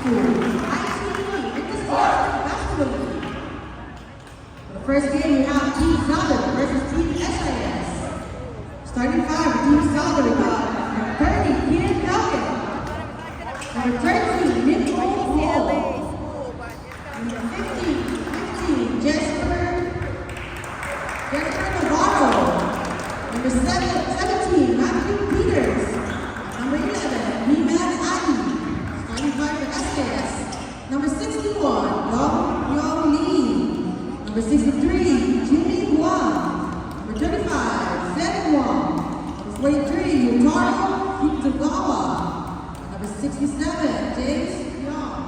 School, ITE, Interscholastic Basketball League. For the first game, we have Team Southern versus Team SIS. Starting five for Team Southern, we got number 30, Keenan Falcon. Number 13, Nick O'Hall. Number 15, Jesper Navarro. Number 17, Matthew Peters. Number 11, Niman Ali. Starting five for SKS. Number 61, Yong Lee. Number 63, Jimmy Wang. Number 35, Zed Wang. Number 43, Yutaro Kitagawa. Number 67, James Young.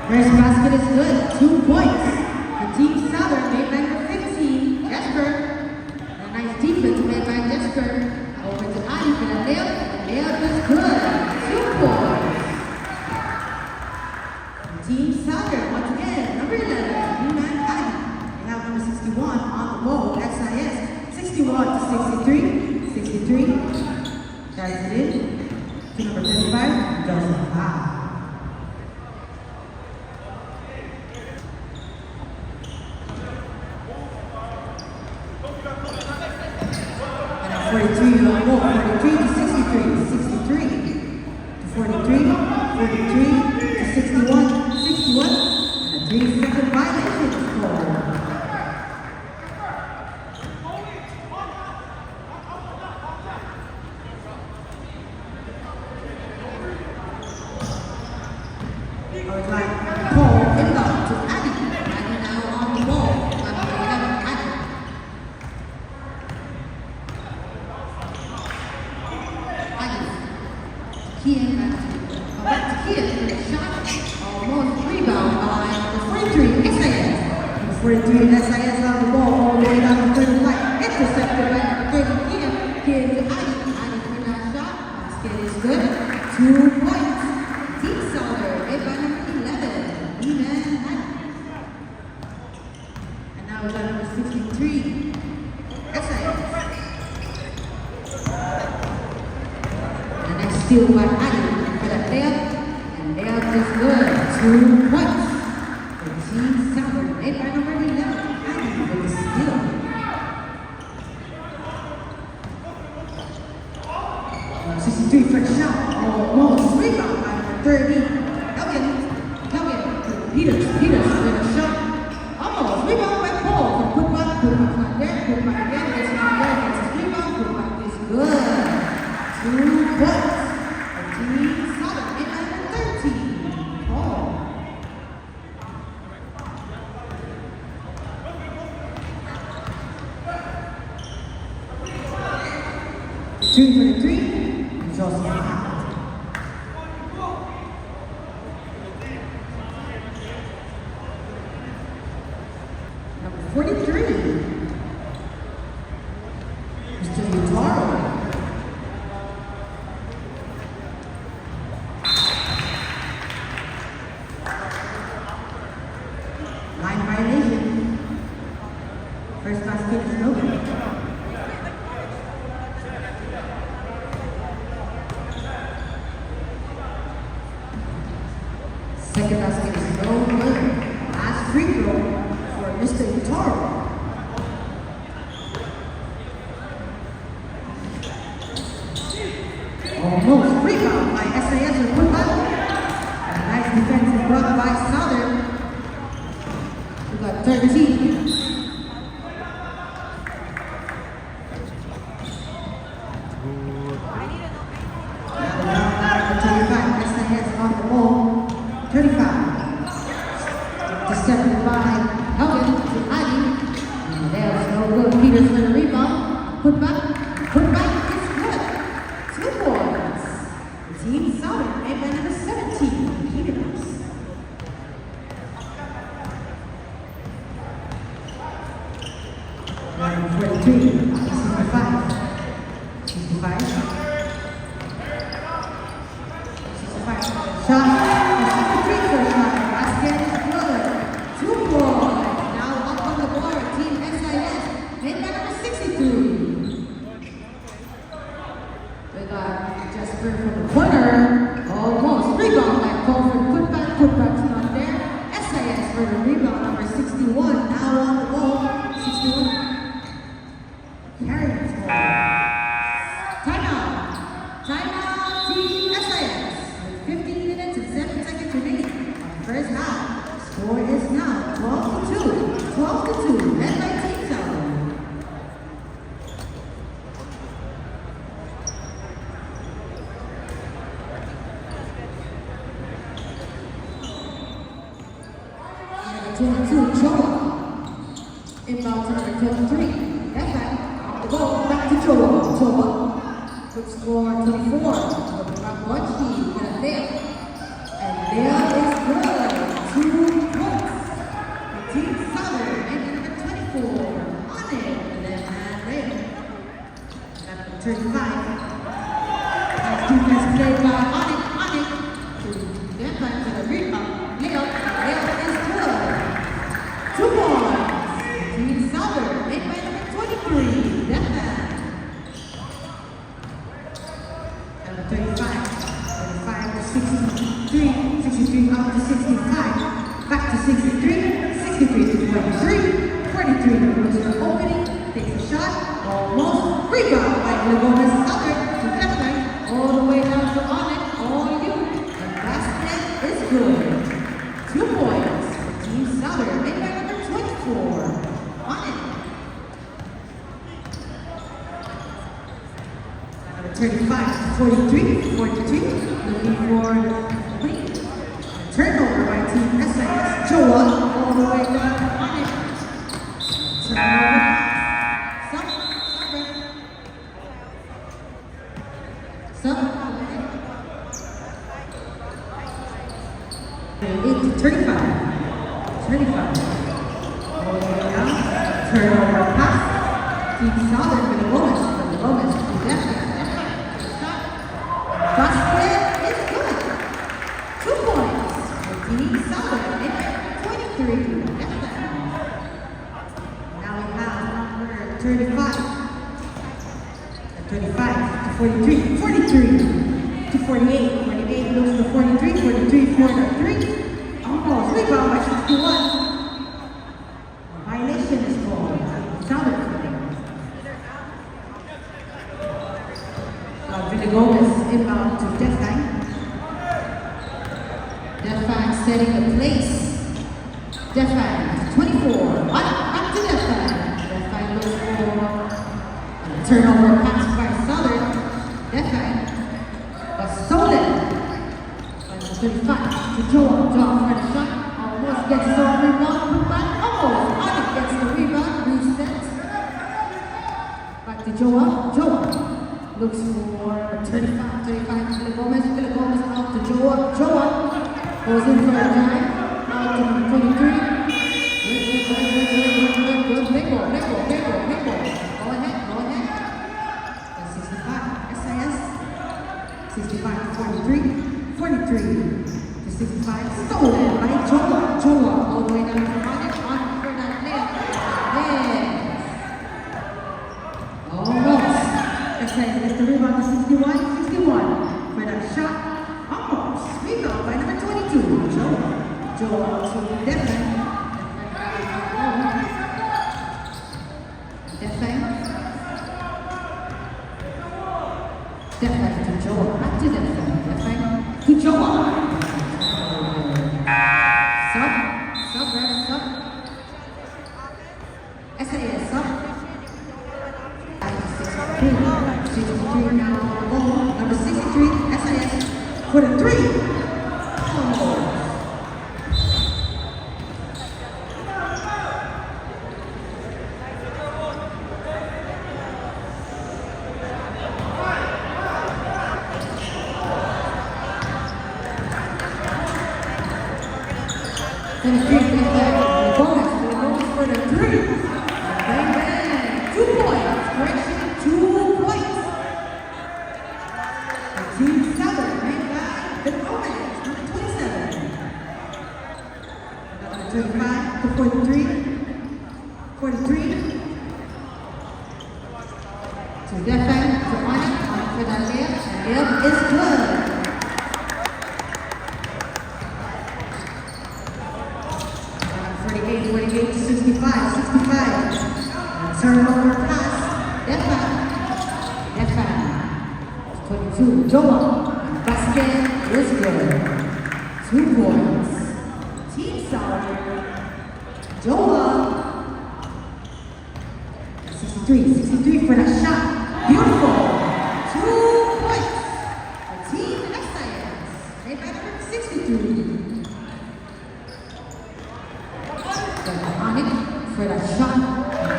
First basket is good, 2 points. The Team Southern made by number 15, Jesper. A nice defense made by Jesper. Over to Ali for the layup. The layup is good, 2 points. The Team Southern, once again, number 11, Niman Ali. They have number 61 on the ball, SIS. 61 to 63. 63. Carries it in to number 55, Joseph Ha. And 43 on the ball, 43 to 63, 63 to 43, 43 to 61, 61, and a 3-second violation is called. Our time, Paul inbound to Addy. Addy now on the ball. Number 11, Addy. Addy. Kian back to Kian for the shot. Almost rebound by the 43, SIS. Number 43, SIS on the ball all the way down the third line. Intercepted by number 30, Kian. Kian to Addy. Addy for that shot. Basket is good. 2 points. Team Southern, made by number 11, Niman Ali. And now we got number 63, SIS. And the next steal by Ali for the layup, and layup is good, 2 points. For Team Southern, made by number 11, Ali with the steal. Number 63 for the shot, almost rebound by number 30, Kelvin to Peters with a shot, almost rebound by Paul. Putback not there, putback again, it's not there, it's a rebound, putback is good. 2 points. For Team Southern, made by number 13, Paul. Shooting for the 3, Joseph out. Number 43, Mr. Yutaro. Line violation. First basket is no good. Second basket is no good. Last free throw for Mr. Yutaro. Almost rebound by SIS with putback. And a nice defense is brought by Southern. We got 13. Number 25, SIS on the ball. 35 to 75, Helgen to Ali. And there's no good. Peters for the rebound. Put back is good. 2 points. Team Southern, made by number 17, Peters. Number 43, 65. 65. Shot, the 63 for shot. Basket is good. 2 points. Now up on the board, Team SIS. Made by number 63. We got Jasper from the corner. Almost. Rebound by Colford. Putback's not there. SIS for the rebound, number 61. Now on the ball. 61. Carrying this ball. Timeout. Timeout, Team SIS. With 15 minutes and 7 seconds remaining on the first half. Score is now 12-2. 12-2. Led by Team Southern. Number 22, Choa. Inbound to number 23. That's back. Off the ball. Back to Choa. Choa. Looks for 24. From Bunchi. Got a layup. And layup is good. 2 points. For Team Southern. And number 24. On it. Left hand layup. Number 35. Nice defense played by Onik. Then back to the rebound. Layup. Layup is good. 2 points. Team Southern. Made by number 23. Left hand. Number 35. 35 to 63. 63 up to 65. Back to 63. 63 to 43. 43 goes to the opening. Takes a shot. Almost. Rebound by Gomez Southern to left hand. All the way down to Onik. All you. The basket is good. 2 points. Team Southern. Made by number 24. Onik. Number 35 to 43. 43. Looking for the turnover by Team SIS. Choa. All the way down to Onik. Turnover. Sub. 8 to 35. 35. All the way down. Turnover pass. Team Southern for the Gomez. For the Gomez to left hand. Shot. Basket is good. 2 points. For Team Southern. 23. Left hand. Now we have number 35. 35 to 43. 43 to 48. 48 looks to 43. 43 for the 3. Almost. Rebound by 61. Violation is called. Southern. Gomez inbound to Defang. Defang setting the place. Defang to 24. Back to Defang. Defang looks for a turnover pass by Southern. Defang was stolen. 35 to Joa. Joa for the shot. Almost gets the rebound. Put back. Almost. Onik gets the rebound. Reset. Back to Joa. Joa looks for 35. 35 to Gomez. Gomez out to Joa. Joa goes in for a dive. Out to number 23. Good. Big ball. Go ahead. That's 65. SIS. 65 to 43. 43 to 65. Stolen by Choa. All the way down to Onik. Onik for that layup. Yes. Almost. SIS gets the rebound to 61. 61 for that shot. Almost. Rebound by number 22. Joa to Defang. Defang to Joa. Back to Defang. Defang to Joa. Sub. SIS sub. 63 now. Number 63, SIS for the 3. And the bonus for the 3. Bang, 2 points. Correction, 2 points. The Team Southern made by the Gomez. 35 to 43. 43. To defend, to honor, for that layup. And layup is good. 48 to 65. 65. Turnover pass. Defend. 22. Joa. Basket is good. 2 points. Team Sauer. Joa. 63 for the shot. Beautiful. 2 points. For Team SIS. They better 63. For the shot,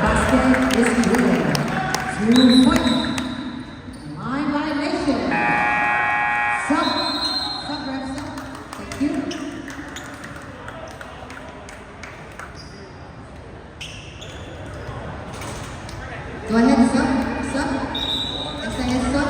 basket is good. 2 points. Line violation. Sub, ref, sub. Thank you. Go ahead, sub. SIS sub. SIS sub.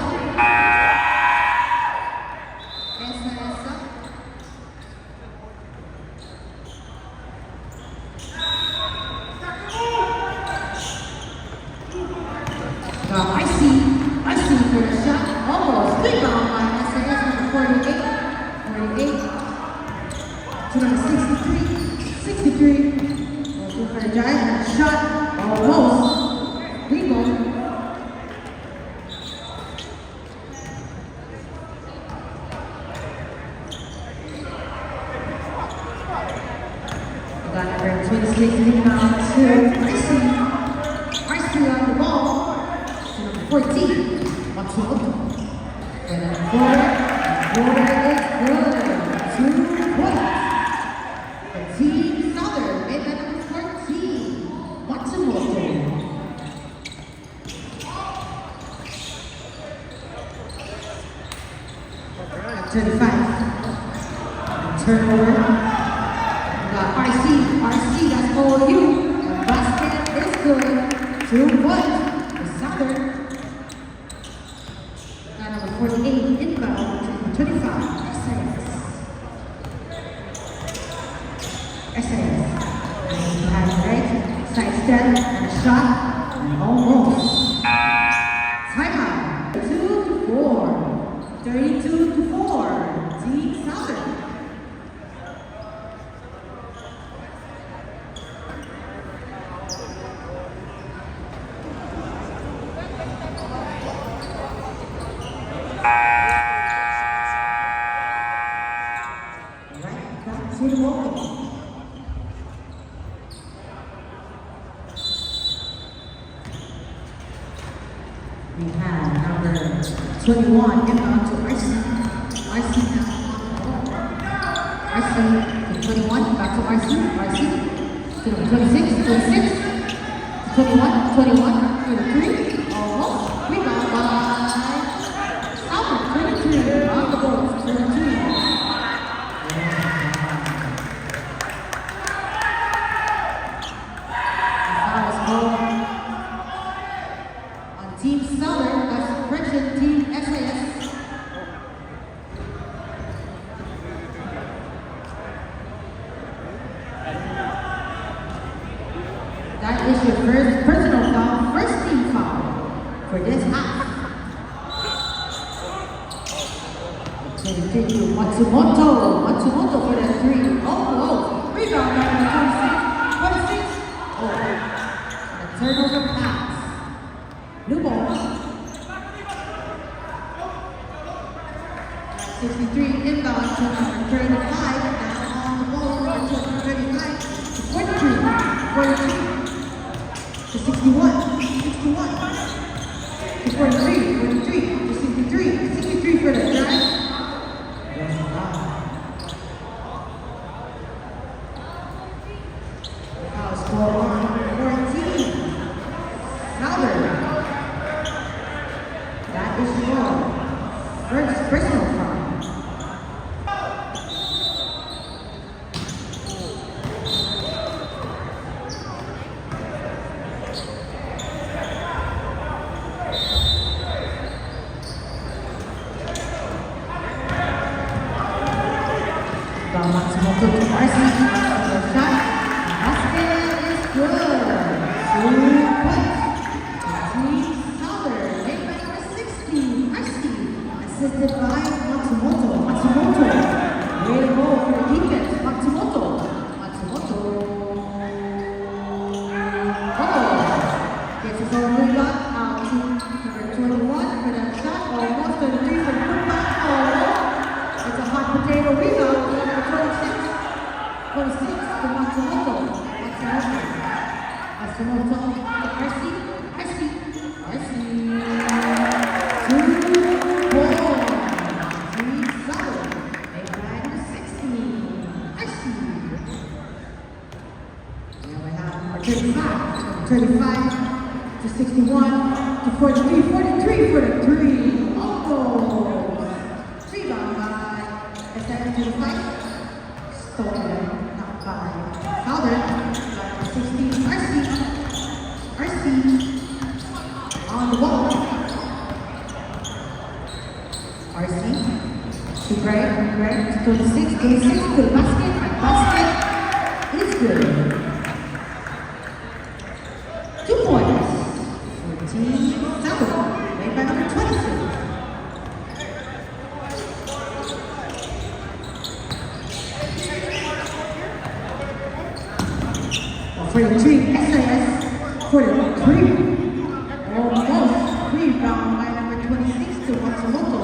I see for the shot. Almost rebound by SAS number 48. To number 63. Also for the Giants. Shot. Almost. Rebound. Got number 26 rebound to RC on the ball. 14. Matsumoto. And then 4 is good. 2 points. The Team Southern made that number 14. Matsumoto. At 35. Turnover. RC, that's all you. The basket is good. 2 points. The Southern. 48 inbound to 25. SAS. Behind right. Side step and a shot. And almost. Timeout. 2 to 4. 32 to 4. Team Southern. To the ball. We have number 21 inbound to RC. RC to 21, back to RC. To number 26, 21, 23, almost. Rebound by Southern, 23, on the ball, 22. Team Southern, that's French Team SAS. That is your first personal foul, first team foul for this half. Continue Matsumoto for the 3. Oh, rebound by number 26. Oh, the turnover pass. New ball. 63 inbound to number 35. Now on the ball, number 35 to 42 to 61. 61 to 43 to 63 for the drive. Foul score on 14. Southern. That is your first personal foul. Matsumoto to RC. Shot. Matsumoto, RC, RC, RC. 2 ball. Team Southern. Make by number 16. RC. Now we have our 35 to 61 to 43, 43 for the 3. Almost. Rebound by SIS to the 5. Stolen, not by Southern. 16, RC. RC. On the wall. RC. To Greg, to the 6, to the basket. Basket is good. 2 points. 14-7. Made by number 26. For the 3, SIS. For the 3. Almost. Rebound by number 26 to Matsumoto.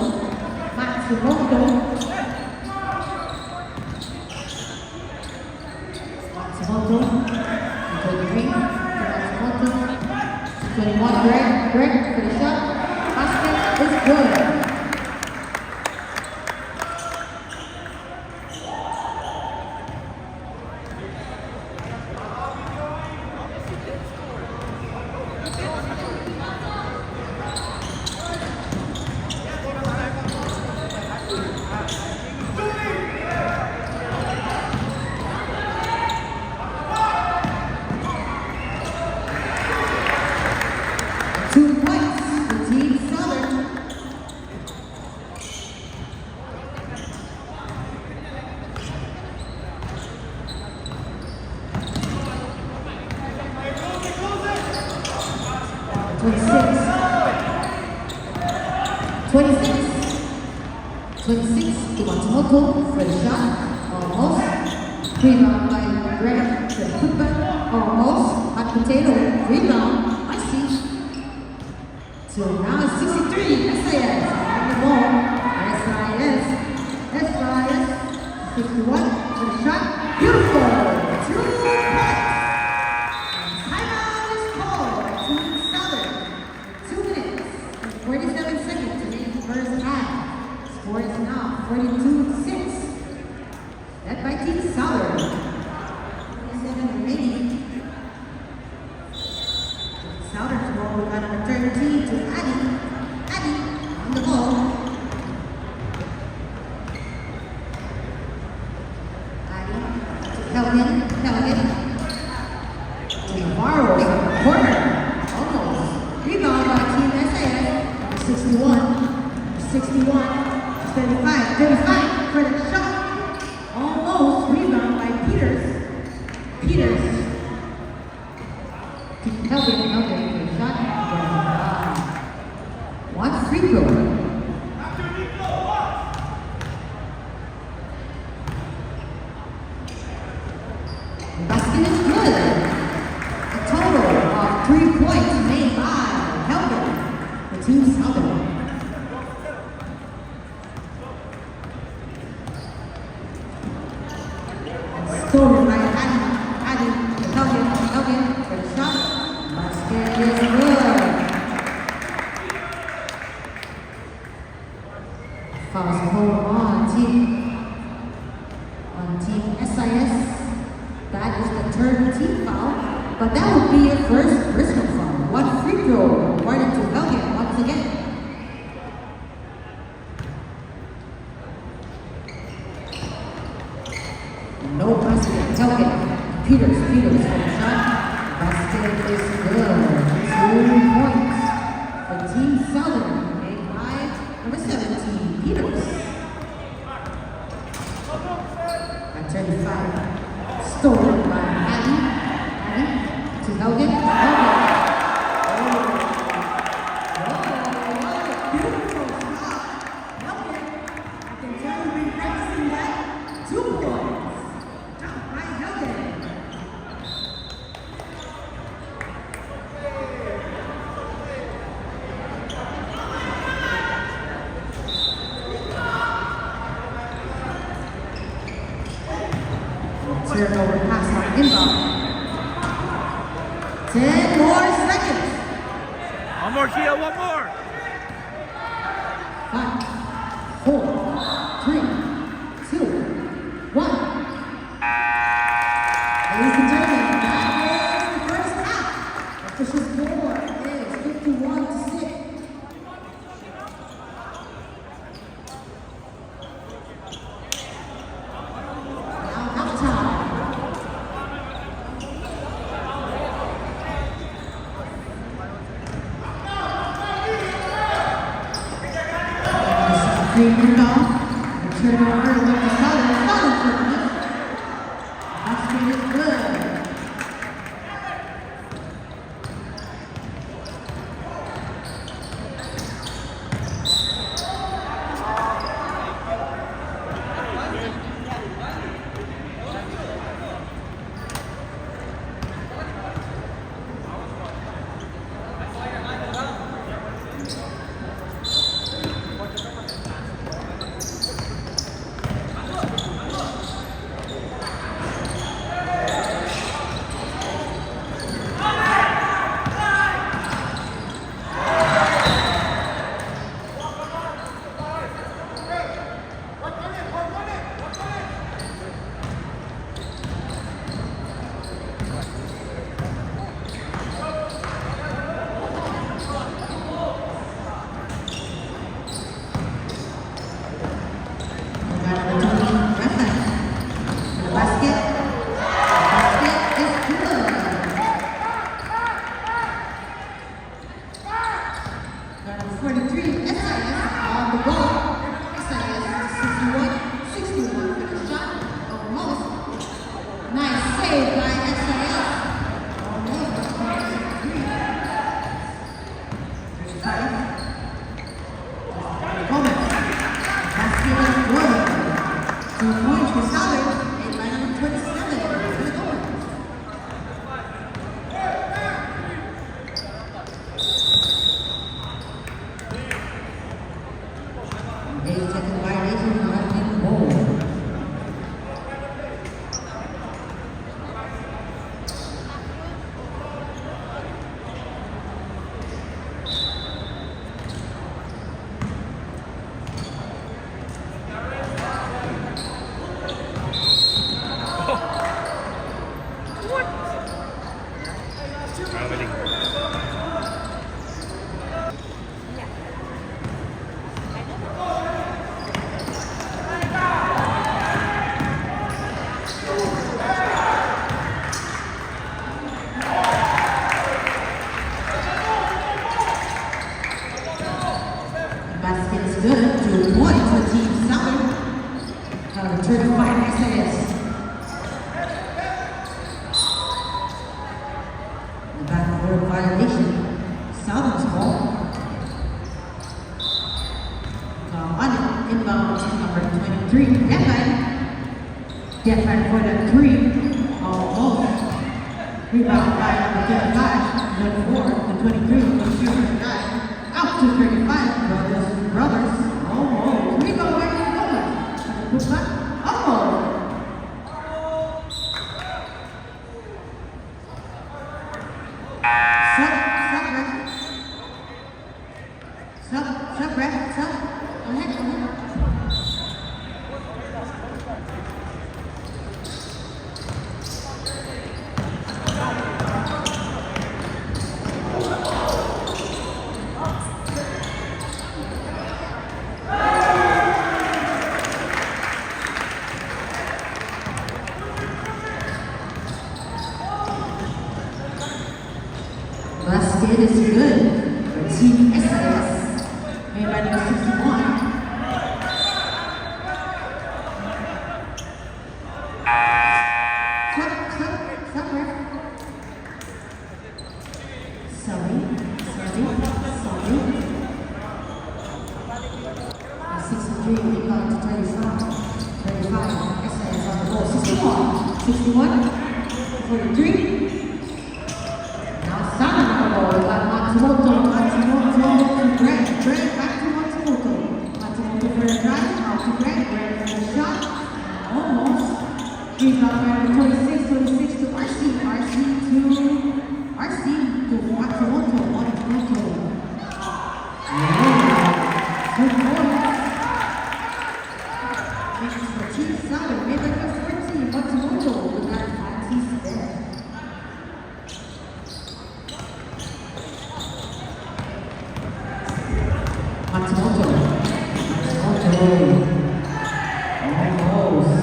Matsumoto. Matsumoto. To the ring. To Matsumoto. 21, Greg for the shot. Basket is good. To Matsumoto for the shot, almost. Rebound by Greg for the putback, almost. Hot potato, rebound, I see. So now it's 63, SIS on the ball. SIS, 61 for the shot, beautiful, 2 points. Timeout is called by Team Southern. 2 minutes and 47 seconds to make the first half. Score is now 42-6. Led by Team Southern. 27 remaining. Southern to ball by number 13 to Addy. Addy on the ball. Addy to Kelvin. To Navarro from the corner. Almost. Rebound by Team SIS. 61. 35 for the shot. Almost. Rebound by Peters. Kelvin for the shot. 1 free throw. The basket is good. A total of 3 points made by Kelvin for Team Southern. Stolen by Addy to Kelvin for the shot. Basket is good. Fouls hold on Team SIS. That is the third team foul, but that would be your first personal foul. 1 free throw awarded to Kelvin once again. No basket, Kelvin. Peters for the shot. Basket is good. 2 points for Team Southern, made by number 17, Peters. At 35, stolen by Addy to Kelvin. Beautiful shot. Kelvin, I can tell you've been practicing that. 2 points. Turnover pass on inbound. 10 more seconds. One more, Kia, one more. 5, 4, 3, 2, 1. Ladies and gentlemen, that was the first half. Official score is 51-6. Now halftime. Green rebound. The turnover with the Southern tournament. Basket is good. Basket is good. 2 points for Team Southern. 35 SAS. The backboard violation. Southern's ball. On it, inbound is number 23. Defan for the 3. Almost. Rebound by number 35. Number 4 to 23. Out to 35. Brothers. Almost. Rebound by number 4. Almost. Sub, ref. Go ahead. Basket is good for Team SAS. Made by number 61. Stop, ref. Sully. 63, rebound to 35. 35, SAS on the ball. 61, 43. Now Southern on the ball. We got Matsumoto to Greg. Greg back to Matsumoto. Matsumoto for a drive. Out to Greg. Greg for the shot. Almost. Rebound by number 26 to RC. RC to RC. for Team 7, made by number 14, Matsumoto, with that fancy step. Matsumoto. Almost.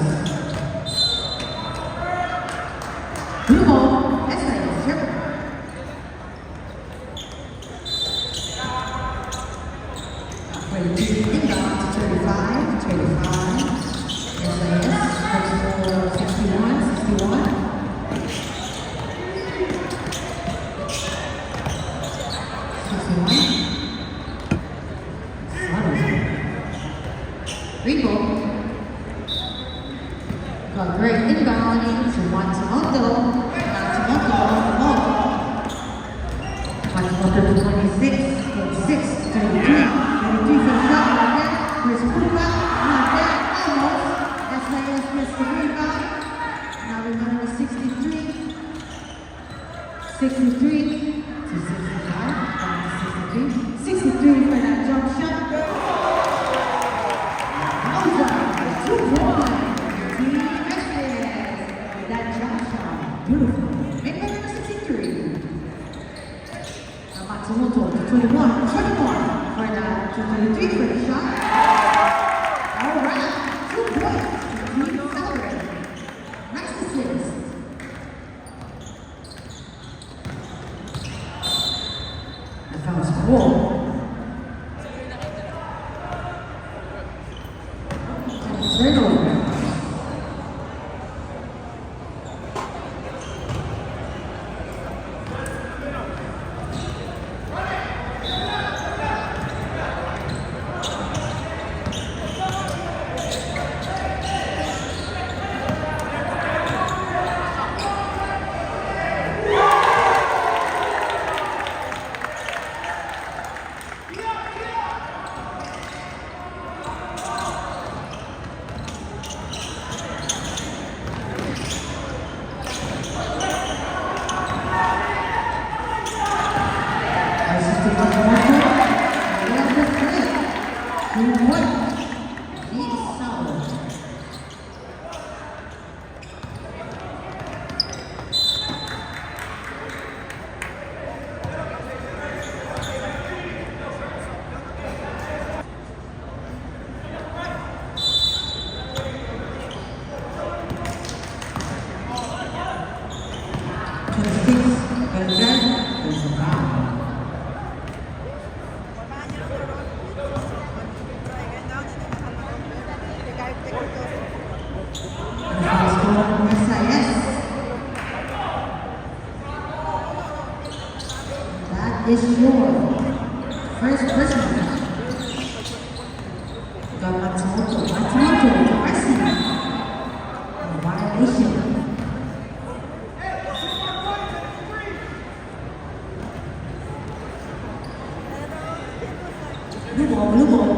Blue ball, SIS, yep. Inbound to 35, 35. SIS, first ball 61, 61. Rico got great inbound into Matsumoto. Matsumoto to 26, 26, 33, 33 for the shot again. Here's Fuka, not there, almost. SIS gets the rebound. Now we go to 63, 63 to 65, down to 63, 63 for that jump shot. Beautiful. Make that number 63. Now Matsumoto to 21, 21 for that 23 for the shot. All right, 2 points to Team Celebrate. Nice assist. That was cool. Straight over. Is your first personal. Got Matsumoto pressing. A violation. Blue ball, blue ball.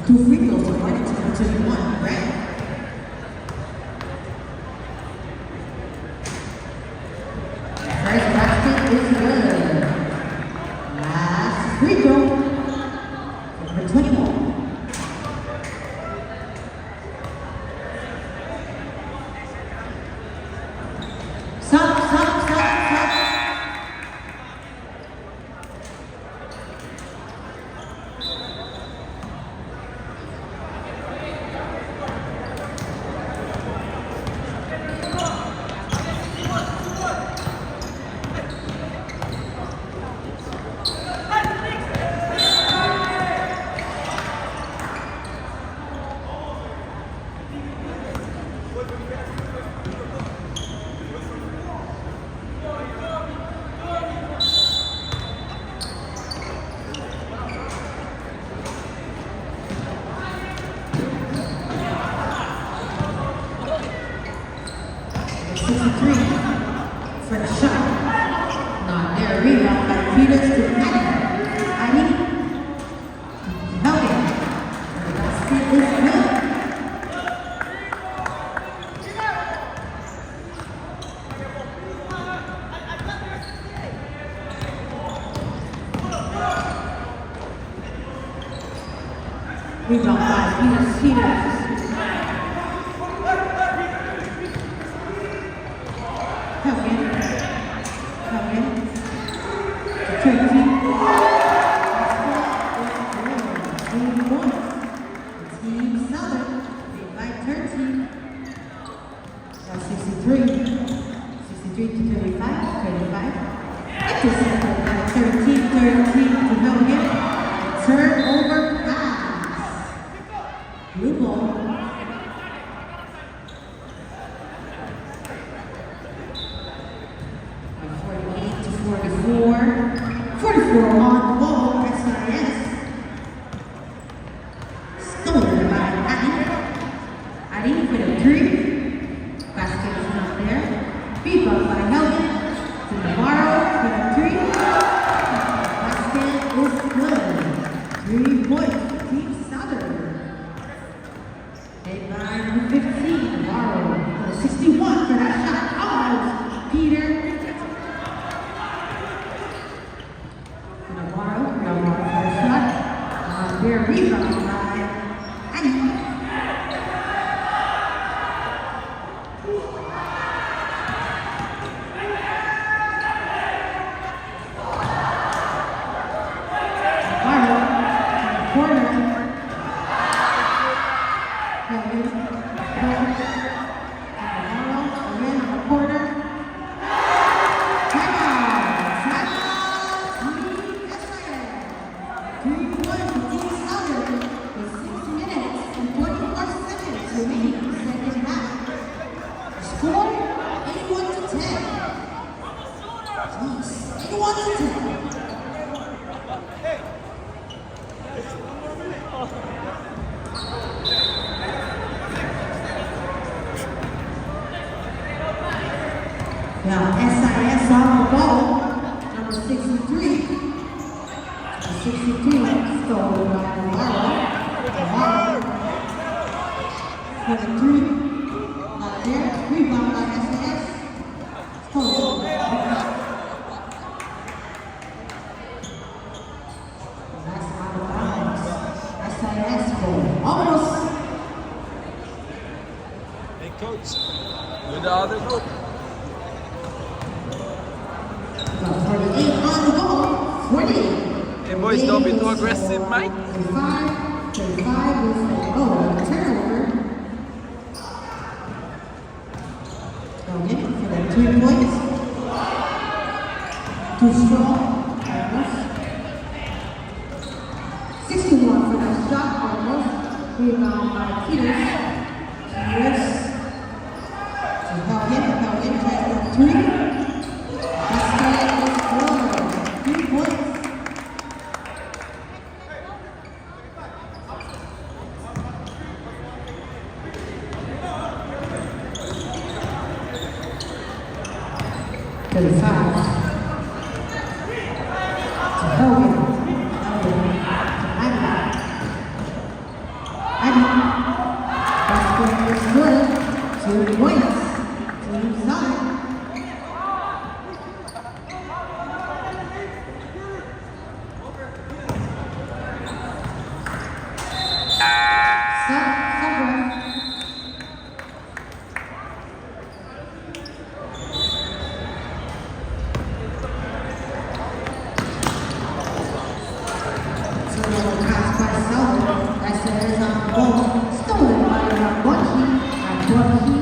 Two free throws are running to 21, right? Their rebound by Peters to Adi. Hogan. The basket is good. Rebound by Peters. Team Southern, they by 13. Now 63 to 35, 25. Intercepted by 13 to Milligan. Turnover pass. Blue ball. By 48 to 44. 44 on ball, SIS. Stolen by Adi for the three. Basket is not there. Rebound by Helgen to Navarro for the three. Basket is good. 3 points, Team Southern. Led by number 15, Navarro for the 61 for that shot. Almost Peter. Navarro for the shot. Their rebound by Adi. Now SIS on the ball, number 63. 63 stolen by Navarro. For the three, not there. Rebound by SIS. Stolen. That's out of bounds. SIS goal. Almost. Hey, coach. With the other group. 48 on the ball. 48. Hey, boys, don't be too aggressive, Mike. 35 is a turnover. Okay, for the 3 points. Too strong. Almost. 61 for that shot. Almost. Rebound by Peters. Peters. To Helgen tries the 3. To the side. To Helgen. Adi. Basket is good. 2 points. Team Southern. Stolen by Bonchi and Bonchi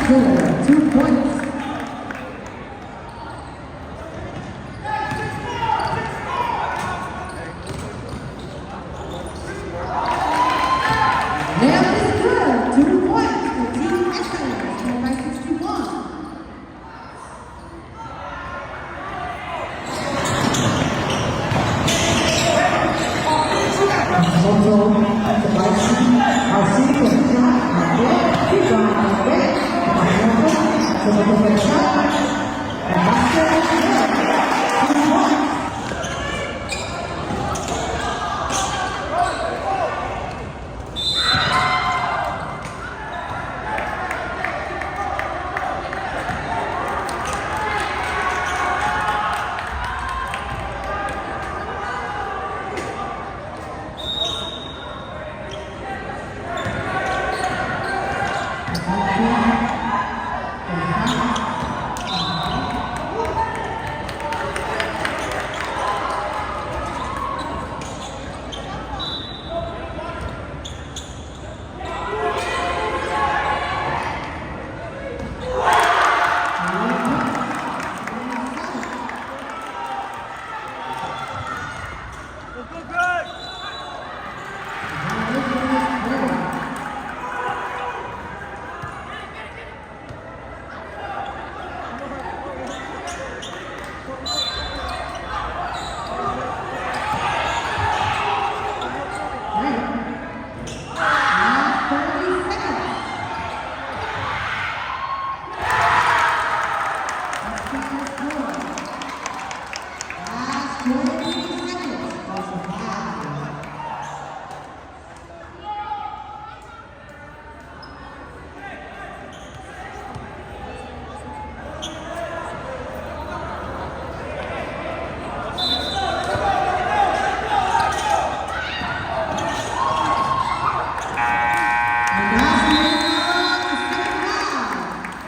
good. 2 points. Layup is good. 2 points for Team Excellence. Scored by 61.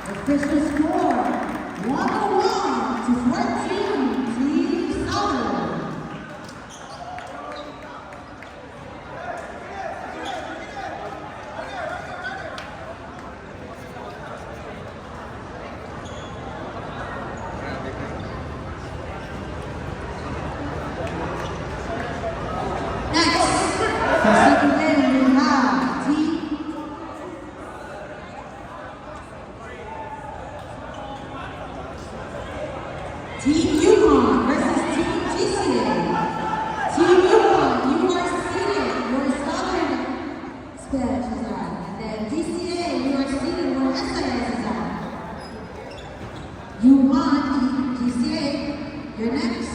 Official score, 101 to 14, Team Southern. Next, for second game, we have Team Yukon versus Team GCA. Team Yukon, you are seated where Southern Spanish is at. And then GCA, you are seated where SIS is at. You won, GCA. You're next.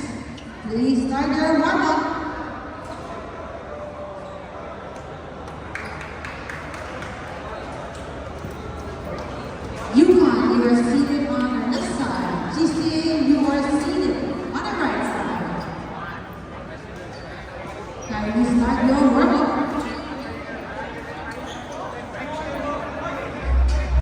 Please start your warm-up. Yukon, you are seated on the left side. GCA, you are seated on the right side. Can you start your work?